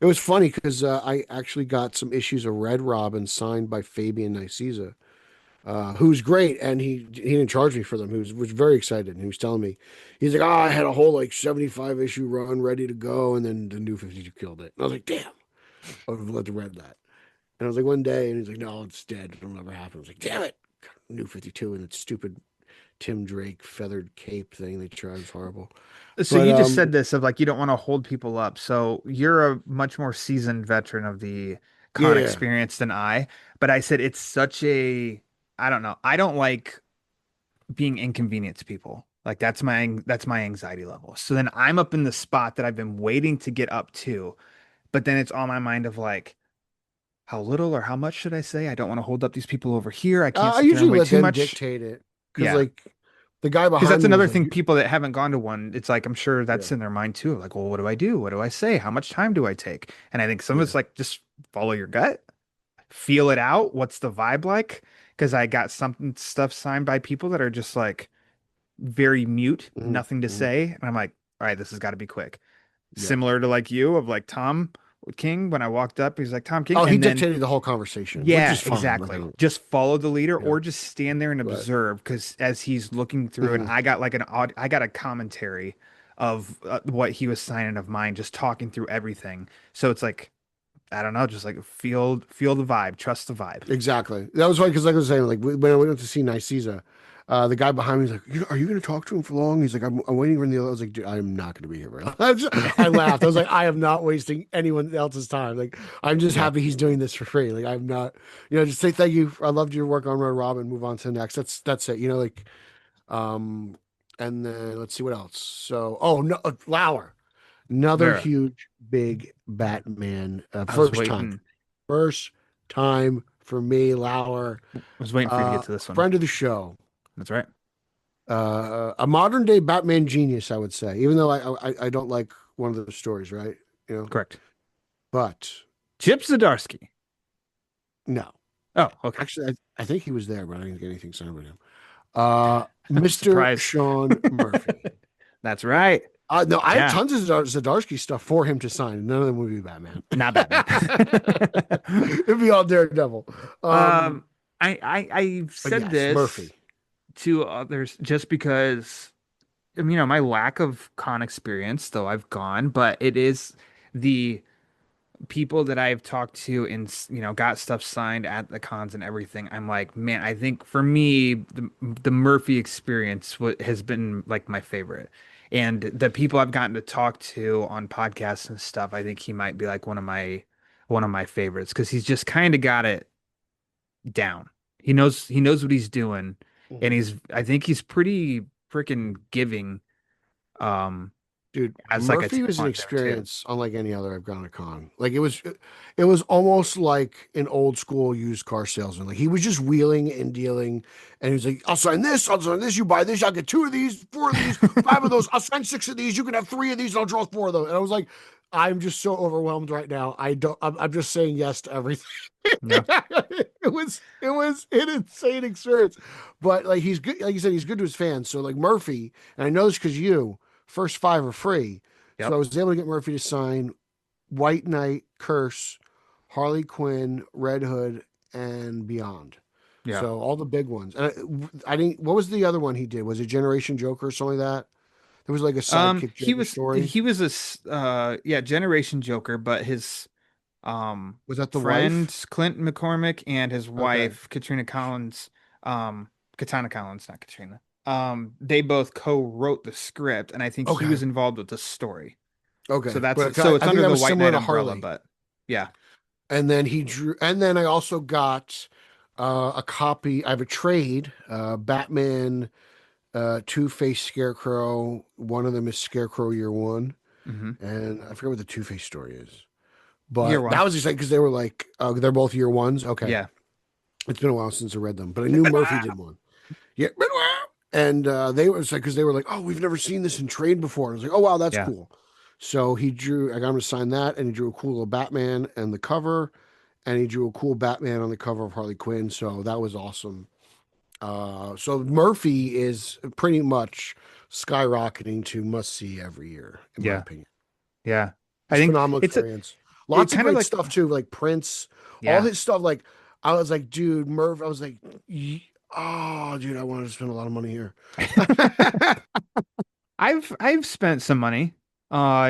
was funny because I actually got some issues of Red Robin signed by Fabian Nicieza. Who's great, and he didn't charge me for them. He was very excited, and he was telling me, he's like, I had a whole like 75 issue run ready to go, and then the New 52 killed it. And I was like, damn, I would have loved to read that. And I was like, one day, and he's like, no, it's dead. It'll never happen. I was like, damn it, New 52 and that stupid Tim Drake feathered cape thing they tried was horrible. So you just said this of like you don't want to hold people up. So you're a much more seasoned veteran of the con experience than I. But I said it's such a I don't know. I don't like being inconvenient to people. Like that's my anxiety level. So then I'm up in the spot that I've been waiting to get up to, but then it's on my mind of like, how little or how much should I say? I don't want to hold up these people over here. I can't. I usually let too them much. dictate it because like the guy behind. Because that's another like, thing. People that haven't gone to one, it's like I'm sure that's in their mind too. Like, well, what do I do? What do I say? How much time do I take? And I think some of it's like just follow your gut, feel it out. What's the vibe like? Because I got stuff signed by people that are just like very mute, nothing to say. And I'm like, all right, this has got to be quick. Similar to like you of like Tom King, when I walked up, he's like, Tom King. Oh, he dictated the whole conversation. Yeah, exactly. Just follow the leader or just stand there and observe. Because as he's looking through and I got like I got a commentary of what he was signing of mine, just talking through everything. So it's like, I don't know, just like feel the vibe, trust the vibe. Exactly. That was funny because like I was saying, like when I went to see Nicieza, the guy behind me was like, are you going to talk to him for long? He's like, I'm waiting for the other. I was like, dude, I'm not going to be here very long. I laughed. I was like, I am not wasting anyone else's time. Like, I'm just happy he's doing this for free. Like, I'm not, just say thank you. I loved your work on Red Robin. Move on to the next. That's it. And then let's see what else. So, no, Lauer. Another huge, big Batman. First time for me, Lauer. I was waiting for you to get to this one. Friend of the show. That's right. A modern day Batman genius, I would say, even though I don't like one of the stories, right? Correct. But Chip Zdarsky. No. Oh, okay. Actually, I think he was there, but I didn't get anything signed with him. Mr. Sean Murphy. That's right. No, I had tons of Zdarsky stuff for him to sign. None of them would be Batman. Not Batman. It'd be all Daredevil. I've said this Murphy to others just because, my lack of con experience, though I've gone, but it is the people that I've talked to and got stuff signed at the cons and everything, I'm like, man, I think for me the Murphy experience has been like my favorite. And the people I've gotten to talk to on podcasts and stuff, I think he might be like one of my favorites because he's just kind of got it down. He knows what he's doing, and I think he's pretty freaking giving. Dude, As like a Murphy was an talent there, too. experience unlike any other I've gone to con. Like it was almost like an old school used car salesman. Like he was just wheeling and dealing, and he was like, I'll sign this, you buy this, I'll get 2 of these, 4 of these, 5 of those, I'll sign 6 of these, you can have 3 of these, and I'll draw 4 of those." And I was like, I'm just so overwhelmed right now. I'm just saying yes to everything. Yeah. It was an insane experience. But like he's good, like you said, he's good to his fans. So like Murphy, and I know this because first 5 are free. Yep. So I was able to get Murphy to sign White Knight, Curse, Harley Quinn, Red Hood, and Beyond. Yeah. So all the big ones. And I didn't. What was the other one he did? Was it Generation Joker or something like that? There was like a sidekick Joker story. He was Generation Joker, but his Was that the friend wife? Clint McCormick and his Okay. wife Katana Collins, not Katrina. They both co-wrote the script, and I think he Okay. was involved with the story. Okay. So But so it's I think under that the was White similar Knight to umbrella, Harley. but yeah. And then and then I also got a copy. I have a trade, Batman, Two-Face, Scarecrow. One of them is Scarecrow Year One, Hmm. and I forget what the Two-Face story is. Year But One. that was just like because they were like they're both Year Ones. Okay, Yeah. it's been a while since I read them, but I knew Murphy did one. Yeah, and they was like because they were like, oh, we've never seen this in trade before. I was like, oh wow, that's Yeah. cool. So I got him to sign that, and he drew a cool little Batman and the cover, and he drew a cool Batman on the cover of Harley Quinn. So that was awesome. So Murphy is pretty much skyrocketing to must see every year, in my Yeah. opinion. Yeah. I It's think phenomenal it's experience. Lots of kinda great like- stuff too, like Prince, Yeah. all his stuff. Like I was like, dude, Murph. I was like, oh, dude, I wanted to spend a lot of money here. I've spent some money.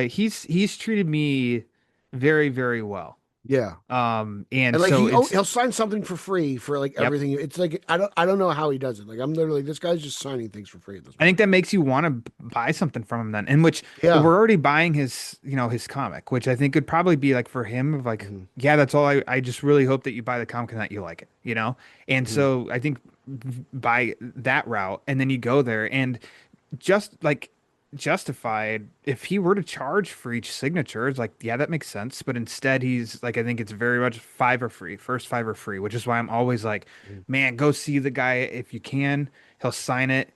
He's treated me very, very well. Yeah. And like so he'll sign something for free for like Yep. everything. It's like I don't know how he does it. Like I'm literally this guy's just signing things for free at this I point. think that makes you want to buy something from him then, in which Yeah. we're already buying his comic, which I think could probably be like for him of like, Mhm. yeah, that's all. I just really hope that you buy the comic and that you like it. And Mhm. so I think by that route, and then you go there and just like justified if he were to charge for each signature, it's like, yeah, that makes sense. But instead he's like, I think it's very much 5 are free, first 5 are free, which is why I'm always like, man, go see the guy if you can. He'll sign it,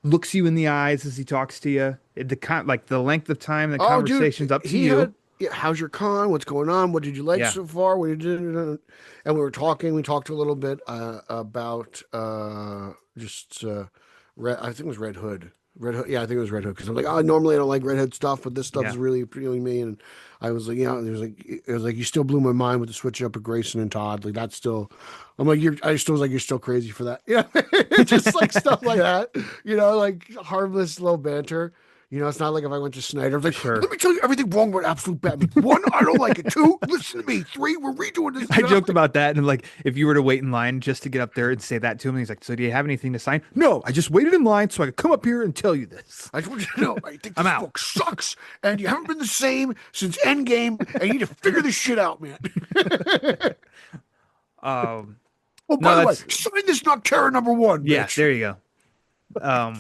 looks you in the eyes as he talks to you. The length of time the conversation's up to you. How's your con? What's going on? What did you like Yeah. so far? What did you And we talked a little bit about I think it was Red Hood. Red Hood, yeah, I think it was Red Hood because I'm like, oh, normally I don't like Red Hood stuff, but this stuff is really appealing to me. And I was like, it was like you still blew my mind with the switch up of Grayson and Todd. Like that's still, I'm like, I still was like, you're still crazy for that. Yeah, just like stuff like that. Like harmless little banter. It's not like if I went to Snyder, I was like, Sure. let me tell you everything wrong with Absolute Batman. 1, I don't like it. 2, listen to me. 3, we're redoing this. I joked about that, and like if you were to wait in line just to get up there and say that to him, he's like, "So do you have anything to sign?" No, I just waited in line so I could come up here and tell you this. I just want you to know, I think I'm this out. book sucks, and you haven't been the same since Endgame, and you need to figure this shit out, man. Oh, by the way, that's- sign this Noctera #1. Yeah, bitch. there you go.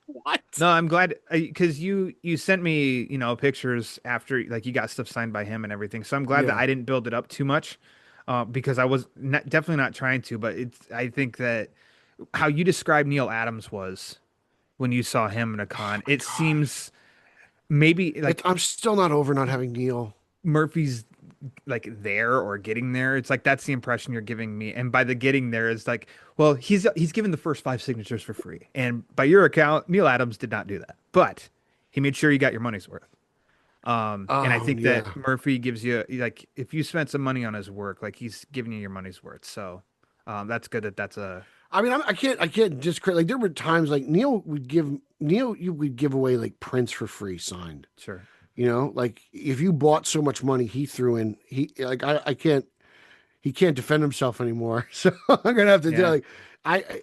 What? No, I'm glad because you sent me pictures after like you got stuff signed by him and everything. So I'm glad that Yeah. I didn't build it up too much, because I was definitely not trying to. But I think that how you described Neil Adams was when you saw him in a con. It seems maybe like I'm still not over not having Neil. Murphy's like there or getting there. It's like that's the impression you're giving me. And by the getting there is like, well, he's given the first 5 signatures for free. And by your account, Neil Adams did not do that. But he made sure you got your money's worth. And I think that Murphy gives you like if you spent some money on his work, like he's giving you your money's worth. So that's good that's a I mean, I can't discredit. Like there were times like you would give away like prints for free signed. sure. You know, like if you bought so much money, he threw in. I can't. He can't defend himself anymore. So I'm gonna have to do Yeah. like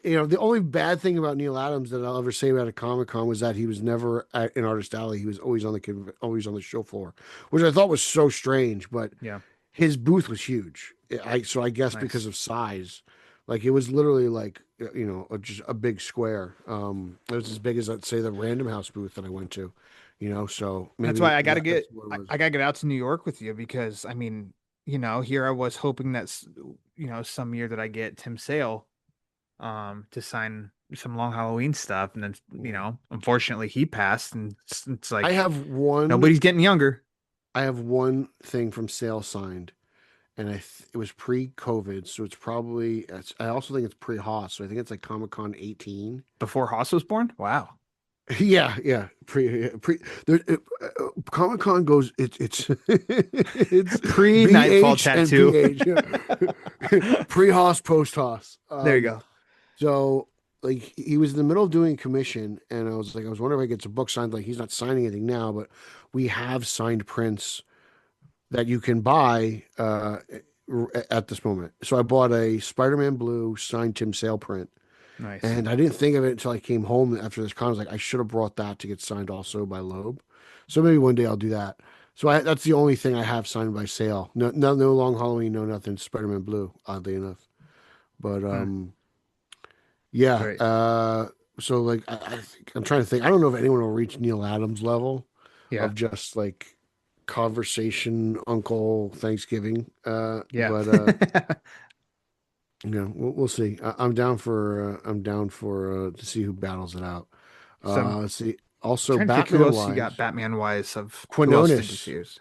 the only bad thing about Neil Adams that I'll ever say about a Comic Con was that he was never in Artist Alley. He was always on always on the show floor, which I thought was so strange. But Yeah. his booth was huge. I guess because Nice. of size, like it was literally like just a big square. It was as big as I'd say the Random House booth that I went to. So That's maybe why I gotta that's get what it was. I gotta get out to New York with you because here I was hoping that some year that I get Tim Sale to sign some Long Halloween stuff, and then unfortunately he passed, and it's I like have one. nobody's getting younger. I have one thing from Sale signed, and it was pre-COVID, so it's probably. I also think it's pre-Haas, so I think it's like Comic Con 18. Before Haas was born. Wow. Yeah, yeah, pre. Comic Con goes. It's it's Pre Nightfall BH and tattoo. PH. Pre-Haas, post-Haas. There you go. So like he was in the middle of doing commission, and I was wondering if I get some book signed. Like he's not signing anything now, but we have signed prints that you can buy at this moment. So I bought a Spider-Man Blue signed Tim Sale print, Nice. and I didn't think of it until I came home after this con. I was like, I should have brought that to get signed also by Loeb. So maybe one day I'll do that. So that's the only thing I have signed by Sale. No, no Long Halloween, no nothing. Spider-Man Blue, oddly enough. But yeah. Right. So like I'm trying to think. I don't know if anyone will reach Neil Adams level Yeah. of just like conversation Uncle Thanksgiving. Yeah. But we'll see. I'm down for to see who battles it out. So Let's see. Also, trying to think who Batman else you got wise, Batman wise of who else did you Quinones, choose?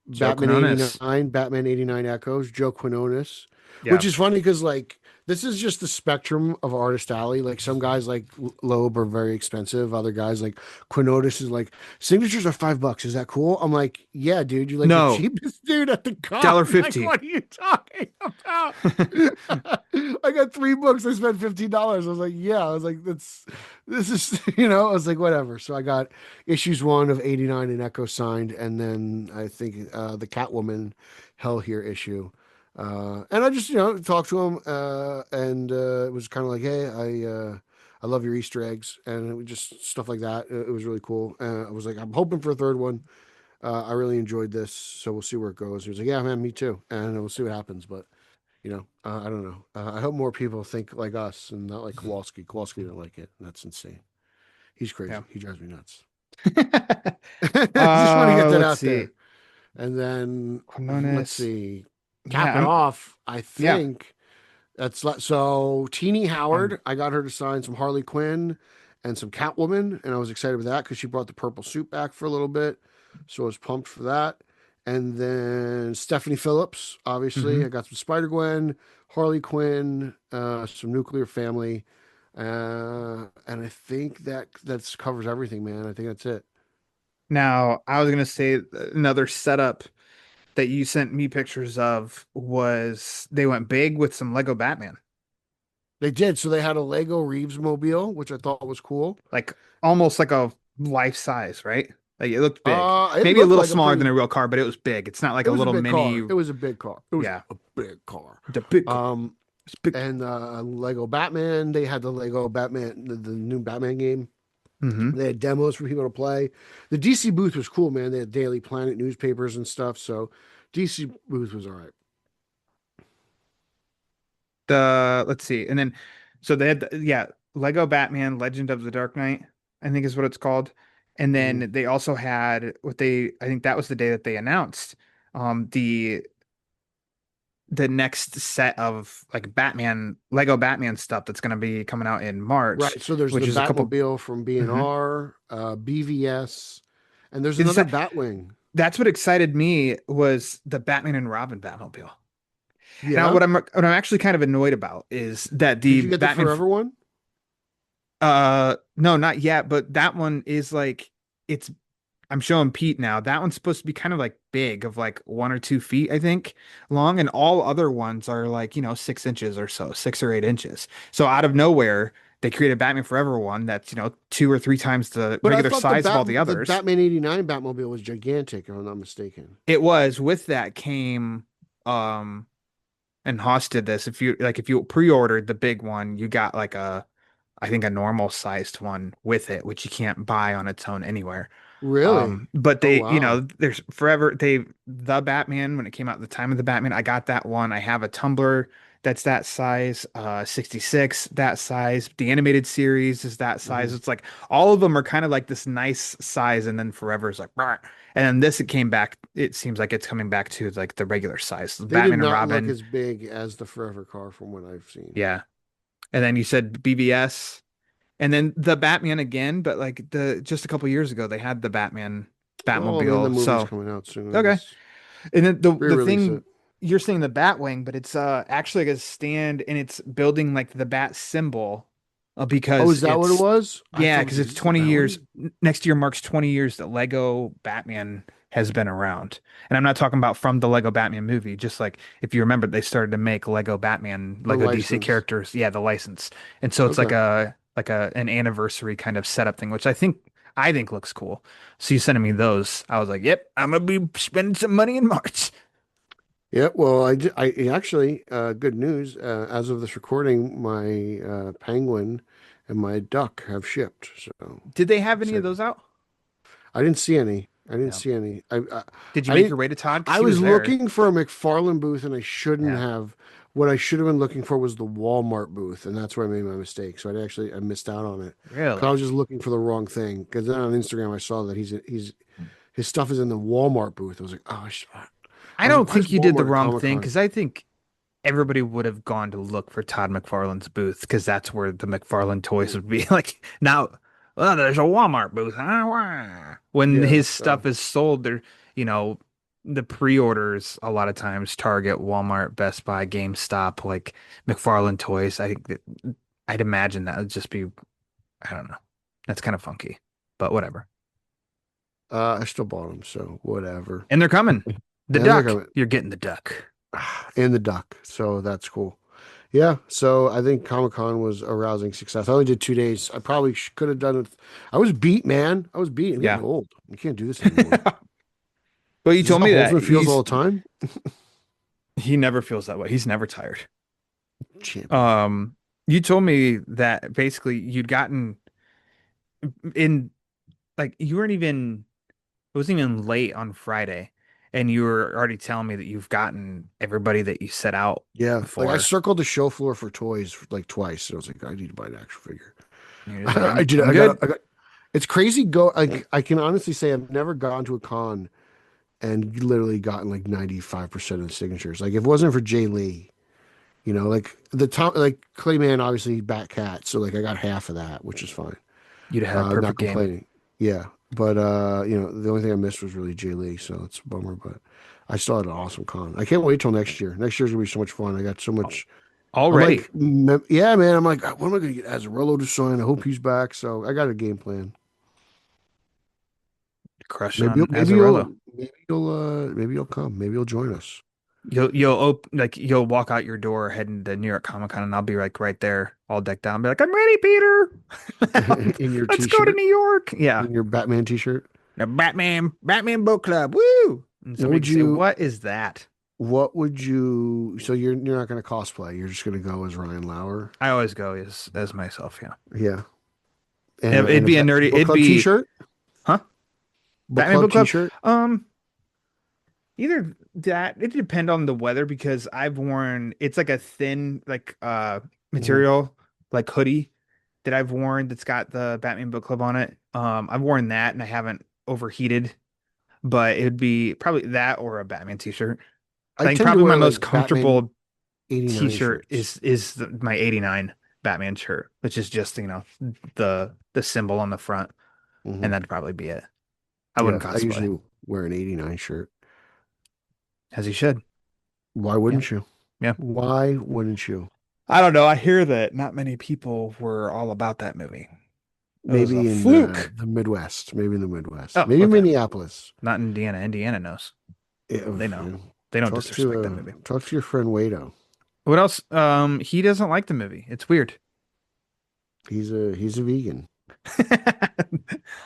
Joe Batman Quinones. 89, Batman 89 Echoes, Joe Quinones, Yeah. which is funny because like this is just the spectrum of Artist Alley. Like some guys like Loeb are very expensive. Other guys like Quinones is like signatures are $5. Is that cool? I'm like, yeah, dude. You're like No. the cheapest dude at the con. $1.50. Like, what are you talking about? I got 3 books. I spent $15. I was like, yeah. I was like, this is I was like, whatever. So I got issues 1 of 89 and Echo signed, and then I think the Catwoman Hell Here issue. And I just, talked to him, and it was kind of like, hey, I love your Easter eggs, and it was just stuff like that. It was really cool. I was like, I'm hoping for a third one. I really enjoyed this, so we'll see where it goes. He was like, yeah, man, me too, and we'll see what happens. But I don't know. I hope more people think like us and not like Kowalski. Kowalski didn't like it, and that's insane. He's crazy. Yeah. He drives me nuts. I just want to get that let's out see. there. And then Quinones. let's see. Yeah, Cap it I'm- off, I think so. Teeny Howard, I got her to sign some Harley Quinn and some Catwoman, and I was excited with that because she brought the purple suit back for a little bit, so I was pumped for that. And then Stephanie Phillips, obviously, I got some Spider Gwen, Harley Quinn, some Nuclear Family, and I think that covers everything, man. I think that's it. Now, I was gonna say another setup that you sent me pictures of was they went big with some Lego Batman, They did. So they had a Lego Reeves mobile, which I thought was cool. like almost like a life size, right? Like it looked big, It maybe a looked little like smaller pretty- than a real car, but it was big. It's not like It a was little big mini. car. It was a big car. It was Yeah. a big car. The big. Um, It's big. and Lego Batman. They had the Lego Batman, the new Batman game. Mhm. They had demos for people to play. The DC booth was cool, man. They had Daily Planet newspapers and stuff. So DC booth was all right. Let's see, and then so they had Lego Batman Legend of the Dark Knight, I think is what it's called, and then they also had I think that was the day that they announced the next set of like Lego Batman stuff that's going to be coming out in March. Right. So there's which the is a couple. Batmobile from B&R, BVS, and there's another Batwing. That's what excited me was the Batman and Robin Batmobile. Yeah. Now, what I'm actually kind of annoyed about is that the Did you get Batman the Forever one? No, not yet, but that one is like I'm showing Pete now. That one's supposed to be kind of like big, of like 1 or 2 feet, I think, long, and all other ones are like 6 inches or so, 6 or 8 inches. So out of nowhere, they created Batman Forever one that's 2 or 3 times the But I regular thought size of all the the others. Batman '89 Batmobile was gigantic, if I'm not mistaken. It was. With that came and Haas did this. If you pre-ordered the big one, you got like I think a normal sized one with it, which you can't buy on its own anywhere. Really? But Oh, they, wow. there's forever the Batman, when it came out, the time of the Batman, I got that one. I have a tumbler that's that size, 66, that size. The animated series is that size. Mhm. It's like all of them are kind of like this nice size, and then forever is like, "Brr." And then this, it came back. It seems like it's coming back to like the regular size. They did Batman and not look Robin. as big as the Forever car from what I've seen. Yeah. And then you said BBS. And then the Batman again, but like just a couple years ago, they had the Well, I mean, the Batmobile. movie's So coming out soon, I okay. guess. And then the Re-release thing it. you're saying the Batwing, but it's actually like a stand, and it's building like the bat symbol Oh, because is that what it was? I yeah, thought because it's this is the 20 years. Batwing. Next year marks 20 years that Lego Batman has been around. And I'm not talking about from the Lego Batman movie, just like if you remember, they started to make Lego Batman, The Lego DC license. characters. Yeah, the license. And so it's like Okay. an anniversary kind of setup thing, which I think looks cool. So you sending me those. I was like, yep, I'm gonna be spending some money in March. Yeah, well, I actually, good news. As of this recording, my penguin and my duck have shipped. So Did they have any of excited. those out? I didn't see any. I didn't Yeah. see any. Did you I make didn't. your way to Todd? Because I he was was there. looking for a McFarlane booth, and I shouldn't Yeah. have. What I should have been looking for was the Walmart booth, and that's where I made my mistake. So I missed out on it because I Really? was just looking for the wrong thing. Because then on Instagram I saw that his stuff is in the Walmart booth. I was like, oh, I I was like, don't why is think you did the Walmart at wrong Comic thing, Con? because I think everybody would have gone to look for Todd McFarlane's booth, because that's where the McFarlane toys would be. Like now, well, there's a Walmart booth. Huh? Wah. When Yeah. his stuff is sold, you know, the pre-orders a lot of times Target, Walmart, Best Buy, GameStop, like McFarlane toys. I think that I'd imagine that would just be, I don't know. That's kind of funky, but whatever. I still bought them, so whatever. And they're coming. The And they're duck. coming. You're getting the duck. And the duck, so that's cool. Yeah, so I think Comic Con was a rousing success. I only did 2 days. I probably could have done it. I was beat, man. I was beat. I'm Yeah. getting old. You can't do this anymore. Well, you Is this told how me that Holtzman feels all the time. he never feels that way. He's never tired. Champion. You told me that basically you'd gotten in, like, you weren't even, it wasn't even late on Friday, and you were already telling me that you've gotten everybody that you set out Yeah, like I for. circled the show floor for toys like twice. And I was like, I need to buy an action figure. And you're just like, I did. I'm good. It's crazy. I can honestly say I've never gone to a con and literally gotten like 95% of the signatures. Like if it wasn't for Jay Lee, like the top, like Clayman obviously Bat Cat, so like I got half of that, which is fine. You'd have had a I'm not perfect game. complaining. Yeah, but the only thing I missed was really Jay Lee, so it's a bummer. But I still had an awesome con. I can't wait till next year. Next year's gonna be so much fun. I got so much. I'm Already like, yeah, man. I'm like, what am I gonna get Azarello to sign? I hope he's back. So I got a game plan. crushing Maybe on maybe you'll Azarello. maybe you'll come. Maybe you'll join us You'll walk out your door heading to New York Comic Con, and I'll be like right there, all decked out, and be like, "I'm ready, Peter. in your Let's go to t-shirt, New York." Yeah, in your Batman t-shirt. the Batman Book Club. Woo! And What somebody would could say, you? "What is that?" What would you? So you're not gonna cosplay. You're just gonna go as Ryan Lauer. I always go as myself. Yeah, Yeah, it'd and be a nerdy. book It'd club be t-shirt. huh? Book Batman club Book Club. t-shirt. Either that. It depend on the weather, because I've worn. It's like a thin material, like hoodie that I've worn that's got the Batman Book Club on it. I've worn that and I haven't overheated, but it would be probably that or a Batman t-shirt. I I think tend to probably my wear most like Batman comfortable 89 t-shirt shirts. is my 89 Batman shirt, which is just, the symbol on the front, Mhm. and that'd probably be it. I Yeah, wouldn't I cosplay, usually wear an 89 shirt. as you should. Why Yeah. wouldn't you? Yeah. Why wouldn't you? I don't know. I hear that not many people were all about that movie. It was a Maybe in fluke. the Midwest. Maybe in the Midwest. Oh, Maybe okay. Minneapolis. Not Indiana. Indiana knows. Yeah, They know. you know, They don't talk disrespect to that movie. talk to your friend Wado. What else? He doesn't like the movie. It's weird. He's a vegan.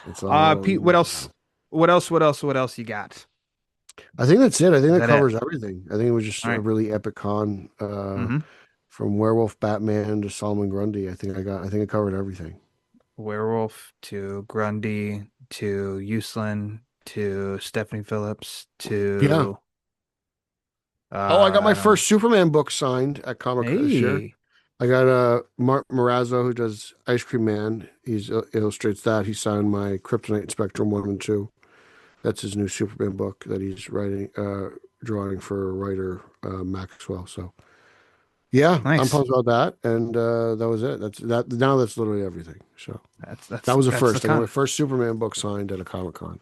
It's all, Pete, what else? What else you got? I think that's it. I think that That covers everything. I think it was just All a right. really epic con. Mhm. From Werewolf Batman to Solomon Grundy. I think I covered everything. Werewolf to Grundy to Uslan to Stephanie Phillips to Yeah. I got my I don't first Superman book signed at Comic know. Con this year. Hey. I got Mark Marazzo, who does Ice Cream Man. He illustrates that. He signed my Kryptonite and Spectrum 1 and 2. That's his new Superman book that he's writing, drawing for writer Maxwell. So, yeah, Nice. I'm pumped about that. And that was it. Now that's literally everything. So That's that was the that's first. I got con. my first Superman book signed at a Comic Con.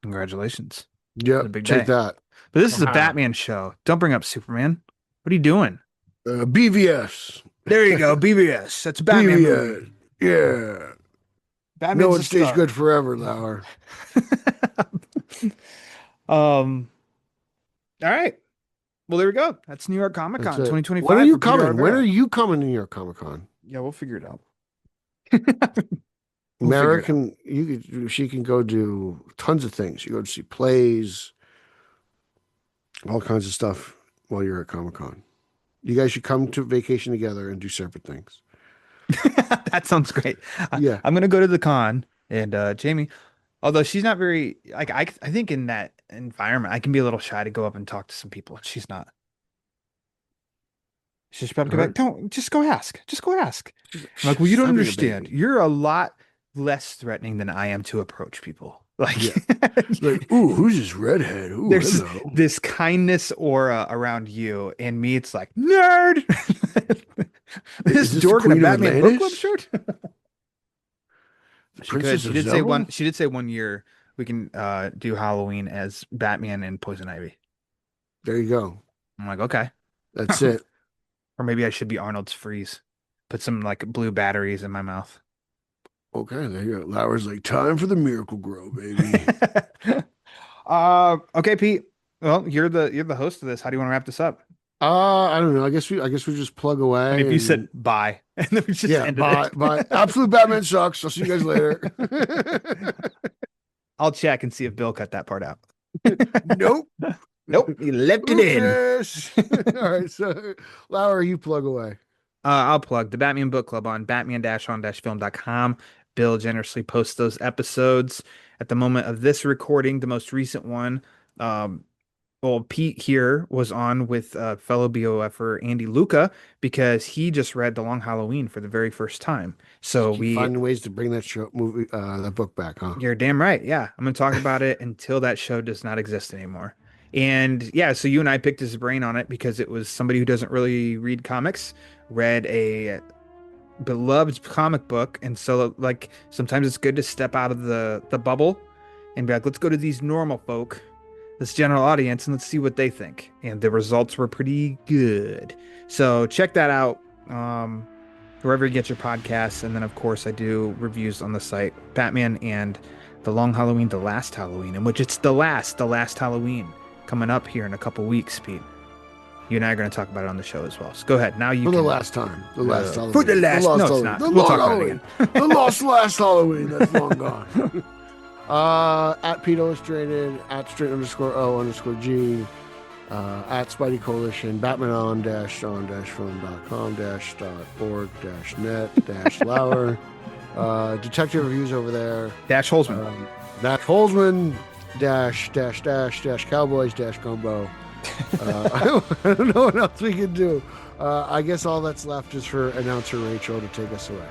Congratulations. Yeah, a big take day. that. But this is a Wow. Batman show. Don't bring up Superman. What are you doing? BVS. There you go. BBS. That's a Batman movie. Yeah. Batman's No a one stays star. good forever, Lauer. All right. Well, there we go. That's New York Comic Con That's it. 2025. When are you for Peter coming? When Rivera. are you coming to New York Comic Con? Yeah, we'll figure it out. Mara figure she can go do tons of things. You go to see plays, all kinds of stuff while you're at Comic Con. You guys should come to vacation together and do separate things. That sounds great. Yeah. I'm gonna go to the con, and Jamie, although she's not very like I think in that environment I can be a little shy to go up and talk to some people. She's not. She's about to go back. Don't just go ask. Just go ask. I'm like, well, you don't Stop being a understand. baby. You're a lot less threatening than I am to approach people. Like, Like, ooh, who's this redhead? Ooh, there's hello. this kindness aura around you, and me, it's like nerd. Is This this dork the in a Queen of Batman book club Atlantis? shirt. The She could. Princess She of did say Zelda? one. She did say one year we can do Halloween as Batman and Poison Ivy. There you go. I'm like, okay. That's it. Or maybe I should be Arnold's Freeze. Put some like blue batteries in my mouth. Okay, there you go. Lauer's like, time for the Miracle Grow, baby. Okay, Pete. Well, you're the host of this. How do you want to wrap this up? I don't know. I guess we just plug away. I mean, if you and- said bye, and then we just yeah, ended bye, it. bye. Absolute Batman sucks. I'll see you guys later. I'll check and see if Bill cut that part out. Nope. Nope, he left it in. Oopsies. All right, so Lauer, you plug away. I'll plug the Batman Book Club on batman-on-film.com. Bill generously posts those episodes. At the moment of this recording, the most recent one, Pete here was on with fellow BOFer Andy Luca because he just read The Long Halloween for the very first time. So Keep finding ways to bring that that book back, huh? You're damn right. Yeah, I'm going to talk about it until that show does not exist anymore. And yeah, so you and I picked his brain on it because it was somebody who doesn't really read comics, read a beloved comic book. And so like sometimes it's good to step out of the bubble and be like, let's go to these normal folk, this general audience, and let's see what they think. And the results were pretty good. So check that out wherever you get your podcasts. And then, of course, I do reviews on the site, Batman and The Long Halloween, The Last Halloween, in which it's the last Halloween coming up here in a couple weeks, Pete. You and I are going to talk about it on the show as well. So go ahead. Now you For can... the last time. The last Halloween. For the last... No, it's Halloween. not. The We'll long talk about it Halloween. again. The lost last Halloween. That's long gone. At Pete Illustrated, at straight_O_G, at Spidey Coalition, batmanon-film.com .org-net -Lauer. Detective reviews over there. Dash Holzman. Holzman -Cowboys -Gumbo. I don't know what else we can do. I guess all that's left is for announcer Rachel to take us away.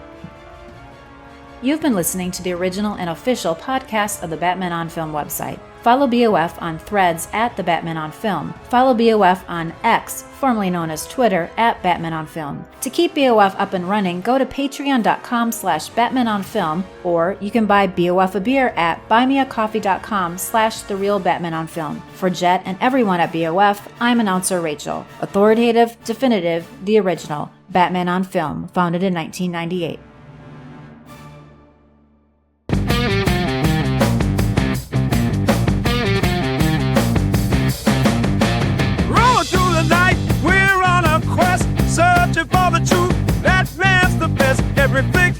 You've been listening to the original and official podcast of the Batman on Film website. Follow BOF on Threads at The Batman on Film. Follow BOF on X, formerly known as Twitter, at Batman on Film. To keep BOF up and running, go to patreon.com/BatmanOnFilm, or you can buy BOF a beer at buymeacoffee.com/TheRealBatmanOnFilm. For Jet and everyone at BOF, I'm announcer Rachel. Authoritative, definitive, the original, Batman on Film, founded in 1998. Rolling through the night, we're on a quest, searching for the truth. That man's the best. Every flick,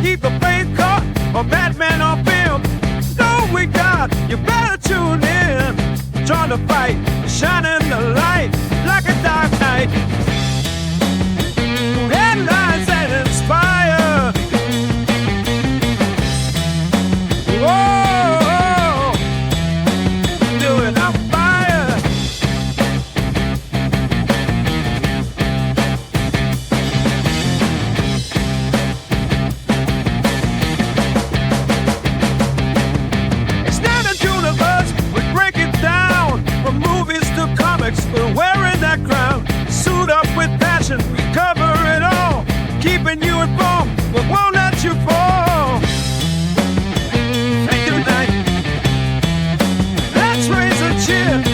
keep the faith caught for Batman on film. No, we got, you better tune in. Trying to fight, shining the light like a dark night. Headlines that inspire. Whoa, doing on fire. Extended universe, we break it down. From movies to comics, we're wearing that crown. Suit up with passion, we cover it all. Keeping you informed, we won't let you fall. Thank you tonight. Let's raise a cheer.